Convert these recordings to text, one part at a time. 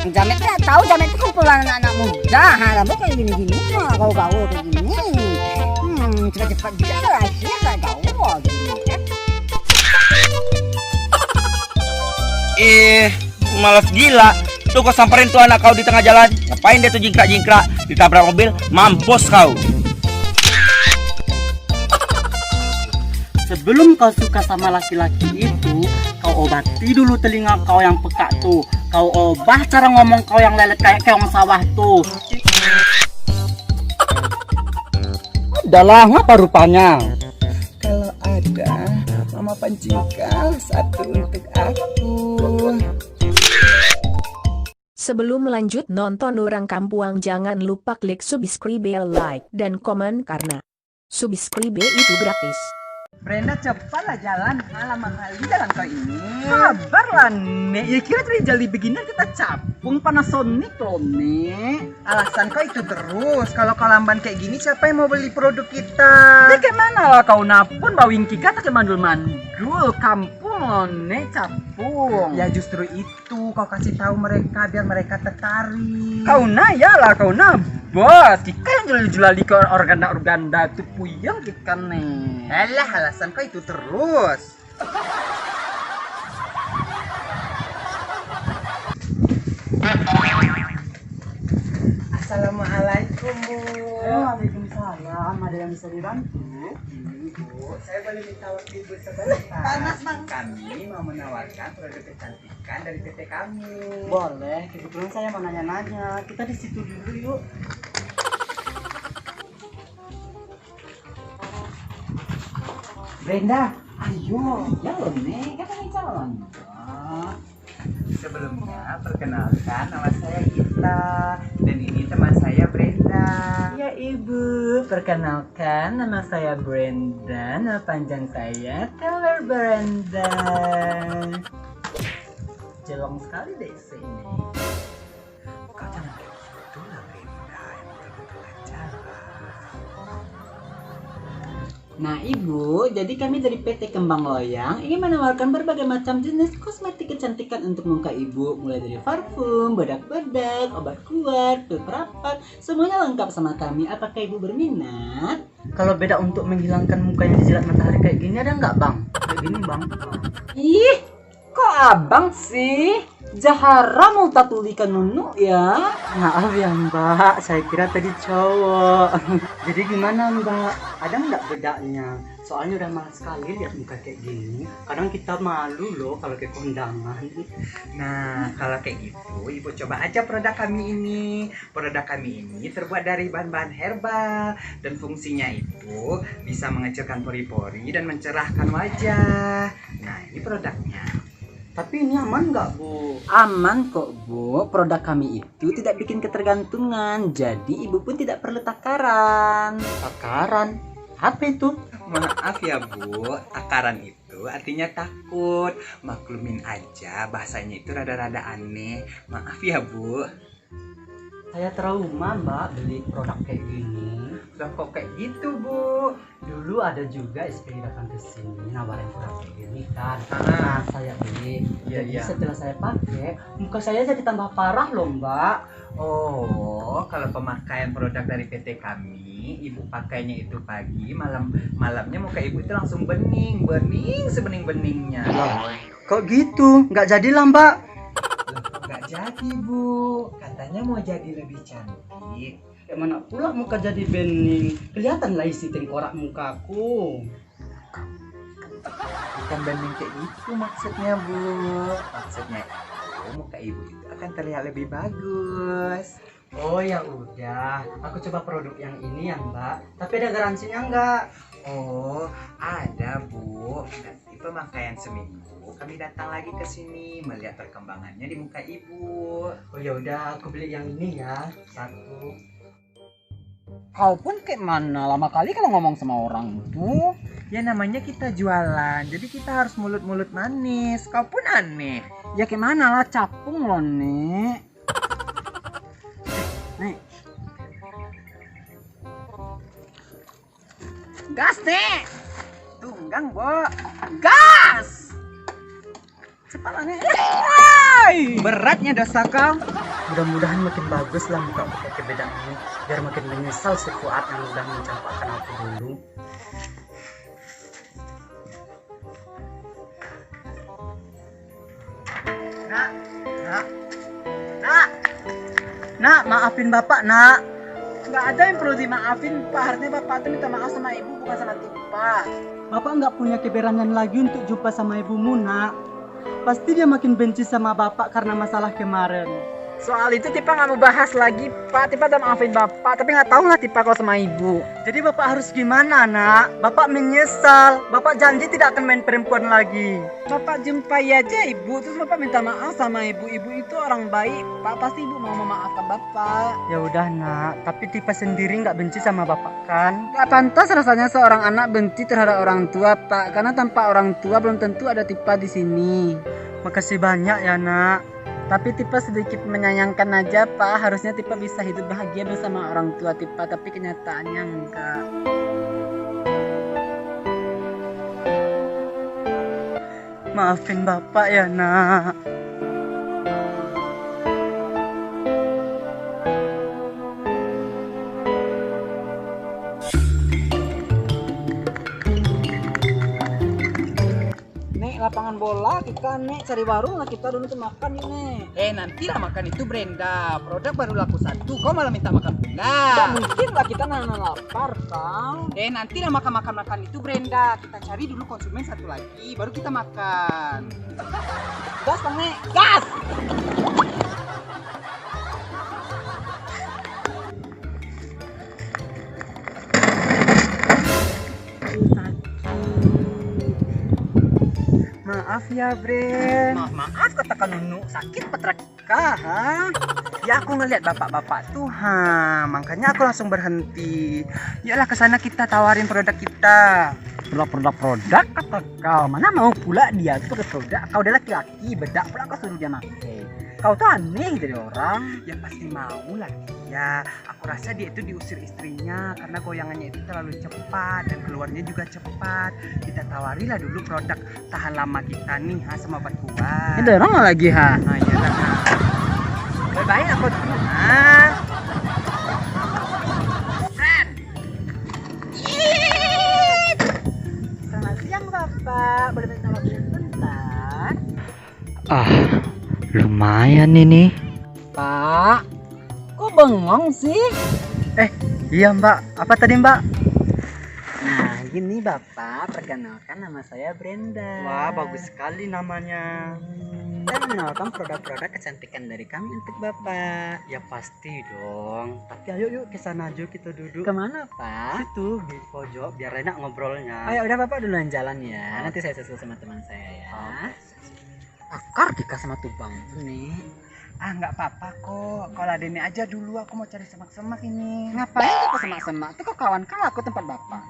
Jamet ya tahu Jamet itu kumpulan anak-anak muda. Rambut kayak gini-gini mah kalau gaul kayak gini. Cepat-cepat juga rahasia nggak gaul gitu kan. Malas gila. Tuh kau samperin tuh anak kau di tengah jalan. Ngapain dia tuh jingkrak-jingkrak, ditabrak mobil, mampus kau. Sebelum kau suka sama laki-laki itu, kau obati dulu telinga kau yang peka tuh. Kau obah cara ngomong kau yang lelet kayak keong sawah tuh. Adalah ngapa rupanya? Kalau ada, mama pancingkan satu untuk aku. Sebelum lanjut nonton Orang Kampuang, jangan lupa klik subscribe, like, dan komen karena subscribe itu gratis. Brenda cepatlah jalan, lama kali jalan kau ini. Sabarlah Nek, ya kira dari jali begini kita capung Panasonic loh Nek. Alasan kau itu terus. Kalau kau lamban kayak gini, siapa yang mau beli produk kita? Ya kemana lah kau napun bawing kata ke mandul-mandul kampung loh Nek, capung. Ya justru itu kau kasih tahu mereka biar mereka tertarik. Kau na ya lah kau na bos, kita yang jual ke organda tuh puyeng kita nih. Alah, alasan kau itu terus. Assalamualaikum Bu. Waalaikumsalam, ada yang bisa dibantu? Bu, saya boleh minta waktu Ibu sebentar. Panas Bang. Kami mau menawarkan produk kecantikan dari PT kami. Boleh, kebetulan saya mau nanya-nanya. Kita di situ dulu yuk. Brenda, ayo, ya loh Nek, kan ini calon. Sebelumnya perkenalkan, nama saya Gita dan ini teman saya Brenda. Ya Ibu, perkenalkan nama saya Brenda, nama panjang saya Taylor Brenda. Jelong sekali deh ini. Kau jangan kayak gitu lah Brenda, yang betul-betul acara. Nah Ibu, jadi kami dari PT Kembang Loyang ingin menawarkan berbagai macam jenis kosmetik kecantikan untuk muka Ibu, mulai dari parfum, bedak-bedak, obat kuat, pil perapat, semuanya lengkap sama kami. Apakah Ibu berminat? Kalau beda untuk menghilangkan muka yang dijilat matahari kayak gini ada nggak Bang? Kayak gini Bang. Ih, kok Abang sih? Jahara mau tatulikan nunu ya? Maaf ya Mbak, saya kira tadi cowok. Jadi gimana Mbak? Ada nggak bedanya? Soalnya udah malas sekali lihat muka kayak gini. Kadang kita malu loh kalau ke kondangan. Nah, kalau kayak gitu, Ibu coba aja produk kami ini. Produk kami ini terbuat dari bahan-bahan herbal dan fungsinya itu bisa mengecilkan pori-pori dan mencerahkan wajah. Nah, ini produknya. Tapi ini aman nggak Bu? Aman kok Bu, produk kami itu tidak bikin ketergantungan. Jadi Ibu pun tidak perlu takaran. Takaran? Apa itu? Maaf ya Bu, takaran itu artinya takut. Maklumin aja, bahasanya itu rada-rada aneh. Maaf ya Bu. Saya trauma Mbak beli produk kayak gini. Loh kok kayak gitu Bu? Dulu ada juga SPI datang ke sini nawarin produk kayak gini kan. Ah. Nah, saya beli. Iya, Jadi iya. setelah saya pakai, muka saya jadi tambah parah loh Mbak. Oh, kalau pemakaian produk dari PT kami, Ibu pakainya itu pagi, malamnya muka Ibu itu langsung bening sebening-beningnya. Kok gitu? Nggak jadilah Mbak. Nggak jadi Bu, katanya mau jadi lebih cantik. Kayak mana pula muka jadi bening? Kelihatan lah isi tengkorak mukaku. Bukan bening kayak gitu maksudnya Bu. Maksudnya itu muka Ibu itu akan terlihat lebih bagus. Oh ya udah, aku coba produk yang ini ya Mbak. Tapi ada garansinya nggak? Oh, ada Bu. Nanti pemakaian seminggu kami datang lagi ke sini melihat perkembangannya di muka Ibu. Oh ya udah, aku beli yang ini ya, satu. Kau pun kayak mana lama kali kalau ngomong sama orang tuh. Ya namanya kita jualan, jadi kita harus mulut-mulut manis. Kau pun aneh. Ya kayak mana lah, capung loh Nek. Nek. Gas nih. Tunggang, Bo. Gas. Cepatlah nih. Beratnya dosa kau. Mudah-mudahan makin bagus lah muka aku pakai bedak ini, biar makin menyesal si Fuad yang udah mencampakkan aku dulu. Nak, maafin bapak, nak. Nggak ada yang perlu dimaafin, Pak. Harusnya Bapak tuh minta maaf sama Ibu, bukan sama Tipa. Bapak nggak punya keberanian lagi untuk jumpa sama ibumu, nak. Pasti dia makin benci sama bapak karena masalah kemarin. Soal itu Tipa nggak mau bahas lagi, Pak. Tipa udah maafin Bapak, tapi nggak tahu lah Tipa kalau sama Ibu. Jadi bapak harus gimana, nak? Bapak menyesal. Bapak janji tidak akan main perempuan lagi. Bapak jumpai aja Ibu, terus Bapak minta maaf sama Ibu. Ibu itu orang baik, Pak. Pasti Ibu mau memaafkan Bapak. Ya udah, nak. Tapi Tipa sendiri nggak benci sama bapak kan? Gak pantas rasanya seorang anak benci terhadap orang tua, Pak. Karena tanpa orang tua belum tentu ada Tipa di sini. Makasih banyak ya, nak. Tapi Tipa sedikit menyayangkan aja, Pak. Harusnya Tipa bisa hidup bahagia bersama orang tua Tipa, tapi kenyataannya enggak. Maafin bapak ya, nak. Lapangan bola kita nih cari warung lah, kita dulu tuh makan ini. Nanti lah makan itu Brenda. Produk baru laku 1, kau malah minta makan Gak pula. mungkin lah kita nahan lapar, Kang. Nanti lah makan itu Brenda. Kita cari dulu konsumen satu lagi, baru kita makan. Gas, Kang Nek. Gas! Maaf ya, Bren. Maaf katakan Nunu, sakit petraka, ha? Ya aku ngeliat bapak-bapak tuh, makanya aku langsung berhenti. Yalah kesana kita tawarin produk kita. Produk kata kau, mana mau pula dia tuh pakai produk. Kau udah laki-laki, bedak pula kau suruh dia pakai. Kau tuh aneh jadi orang. Ya pasti mau lah dia. Aku rasa dia itu diusir istrinya karena goyangannya itu terlalu cepat dan keluarnya juga cepat. Kita tawarilah dulu produk tahan lama kita nih, sama obat kuat. Ini orang lagi, ha? Ya lah. Bye-bye aku dulu, Selamat siang, Bapak. Boleh minta waktu sebentar? Lumayan ini. Pak, kok bengong sih? Iya mbak, apa tadi mbak? Nah, gini Bapak, perkenalkan nama saya Brenda. Wah bagus sekali namanya. Dan mengenalkan produk-produk kecantikan dari kami untuk Bapak. Ya pasti dong. Tapi ayo yuk ke sana aja kita duduk. Kemana, Pak? Situ di pojok biar enak ngobrolnya. Ayo udah Bapak duluan jalan ya. Nanti saya susul sama teman saya ya. Akar dikasih sama tubang nih. Nggak apa-apa kok. Kalau Deni aja dulu, aku mau cari semak-semak ini. Ngapain tuh ke semak-semak? Tuh kok kawan kan aku tempat Bapak.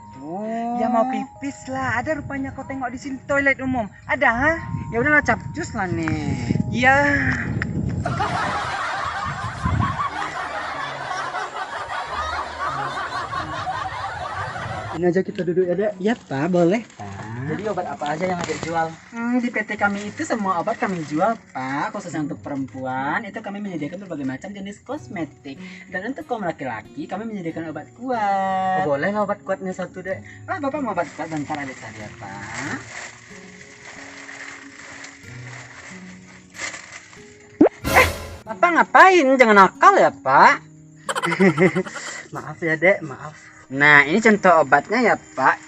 Ya mau pipis lah. Ada rupanya kau tengok di sini toilet umum. Ada, ha? Ya udahlah capcus lah nih. Iya. Ini aja kita duduk ya dek. Ya Pak, boleh Pak. Jadi obat apa aja yang ada jual? Di PT kami itu semua obat kami jual Pak. Khususnya untuk perempuan itu kami menyediakan berbagai macam jenis kosmetik. Dan untuk kaum laki-laki kami menyediakan obat kuat. Boleh lah obat kuatnya satu dek. Bapak mau obat kuat bentar adik saya Pak. Bapak ngapain? Jangan nakal ya Pak. Maaf ya dek, maaf. Nah ini contoh obatnya ya Pak.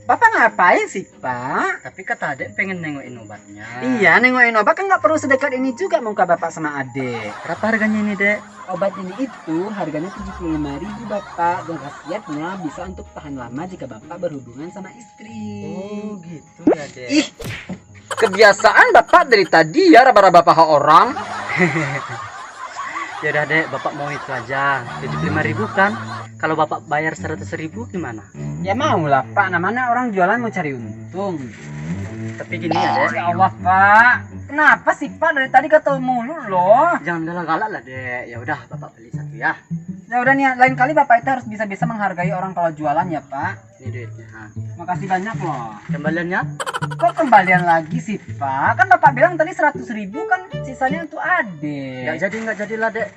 Bapak ngapain sih Pak? Tapi kata adek pengen nengokin obatnya. Iya nengokin obat kan nggak perlu sedekat ini juga muka Bapak sama adik. Berapa harganya ini dek? Obat ini itu harganya 75.000 Bapak. Dan khasiatnya bisa untuk tahan lama jika Bapak berhubungan sama istri. Oh gitu ya dek. Ih, kebiasaan Bapak dari tadi ya raba-raba paha orang. Ya udah dek, bapak mau itu aja. 75.000 kan? Kalau bapak bayar 100.000 gimana? Ya mau lah Pak, namanya orang jualan mau cari untung. Tapi gini ya dek. Ya Allah Pak, kenapa sih Pak dari tadi gatel mulu loh? Jangan galak-galak lah dek. Ya udah bapak beli satu ya. Ya udah nih, lain kali Bapak itu harus bisa-bisa menghargai orang kalau jualan ya, Pak. Ini duitnya. Makasih banyak loh. Kembaliannya? Kok kembalian lagi sih, Pak? Kan Bapak bilang tadi 100.000 kan sisanya untuk Ade. Nggak jadilah, Dek.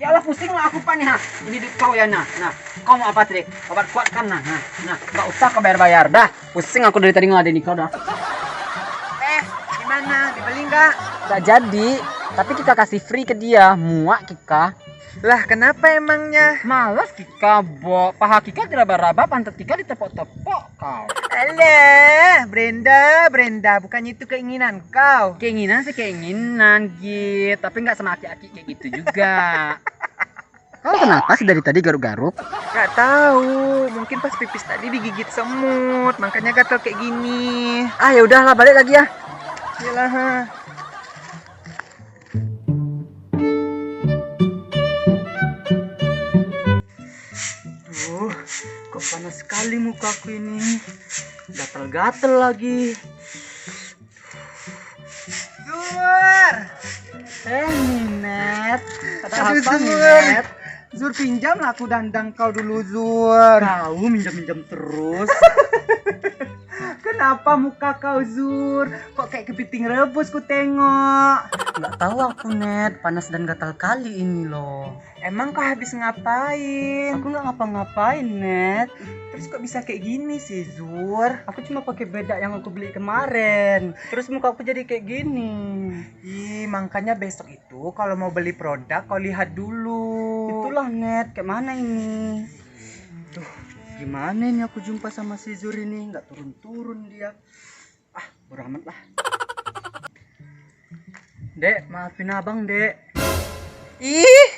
Ya Allah, pusing lah aku, Pak nih. Ha. Ini duit kau ya, nah. Nah, kau mau apa, Trik? Obat kuat kan, nah. Nah, nggak usah kau bayar-bayar. Dah, pusing aku dari tadi ngeladenin kau dah. Gimana? Dibeli nggak? Nggak jadi, tapi Kika kasih free ke dia. Muak Kika. Lah, kenapa emangnya? Malas Kika, Bo. Paha Kika diraba-raba, pantat Kika ditepok-tepok kau. Alah, Brenda, bukannya itu keinginan kau. Keinginan sih keinginan, Git. Tapi nggak sama aki-aki kayak gitu juga. Kau kenapa sih dari tadi garuk-garuk? Gak tahu, mungkin pas pipis tadi digigit semut, makanya gatel kayak gini. Ah, ya udahlah, balik lagi ya. Yalah. Kok panas sekali mukaku ini. Gatel-gatel lagi. Zur, Ninet. Kata Aduh, apa, Zur. Ninet? Zur pinjam lah aku dandang kau dulu, Zur. Kau minjam-minjam terus. Kenapa muka kau, Zur? Kok kayak kepiting rebus ku tengok. Nggak tahu aku, Net. Panas dan gatal kali ini loh. Emang kau habis ngapain? Aku nggak ngapa-ngapain, Net. Terus kok bisa kayak gini sih, Zur? Aku cuma pakai bedak yang aku beli kemarin. Terus muka aku jadi kayak gini. Ih, makanya besok itu kalau mau beli produk kau lihat dulu. Itulah, Net. Kayak mana ini? Tuh, gimana ini aku jumpa sama si Zur ini? Nggak turun-turun dia. Ah, bodo amat lah. Dek, maafin abang, Dek. Ih.